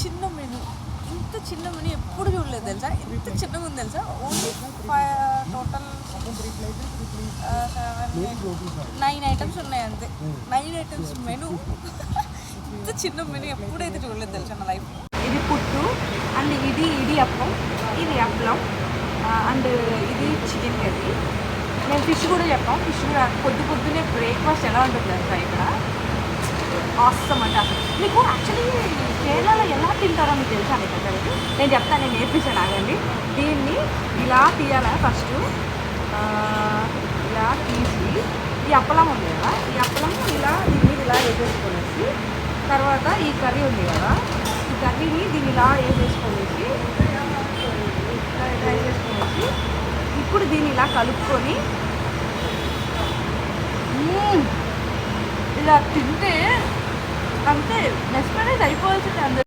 చిన్న మెను, ఇంత చిన్న మెను ఎప్పుడు చూడలేదు తెలుసా. ఇంత చిన్నగా ఉంది తెలుసా. ఓన్లీ టోటల్ 9 ఐటమ్స్ ఉన్నాయి అంతే. 9 ఐటమ్స్ మెను. ఇంత చిన్న మెను ఎప్పుడైతే చూడలేదు తెలుసా నా లైఫ్లో. ఇది పుట్టు అండ్ ఇది అప్పం, ఇది అప్పలం అండ్ ఇది చికెన్ కర్రీ. మేము ఫిష్ కూడా చెప్పాం. ఫిష్ కూడా పొద్దున్నే బ్రేక్ఫాస్ట్ ఎలా ఉంటుంది తెలుసా ఇక్కడ. ఆసమ్ అంటే అసలు మీకు యాక్చువల్లీ కేరళలో ఎలా తింటారో మీకు తెలుసా మీకు అక్కడికి నేను చెప్తాను. నేను నేర్పించాను ఆగండి. దీన్ని ఇలా తీయాలి ఫస్ట్. ఇలా తీసి ఈ అప్పలం ఉంది కదా, ఈ అప్పలం ఇలా దీన్ని ఇలా వేసేసుకొనేసి తర్వాత ఈ కర్రీ ఉంది కదా, ఈ కర్రీని దీన్ని ఇలా వేసేసుకొనేసి ఇప్పుడు దీన్ని ఇలా కలుపుకొని ఇలా తింటే అంతే మెస్మరైజ్ అయిపోవాల్సిందే అందరూ.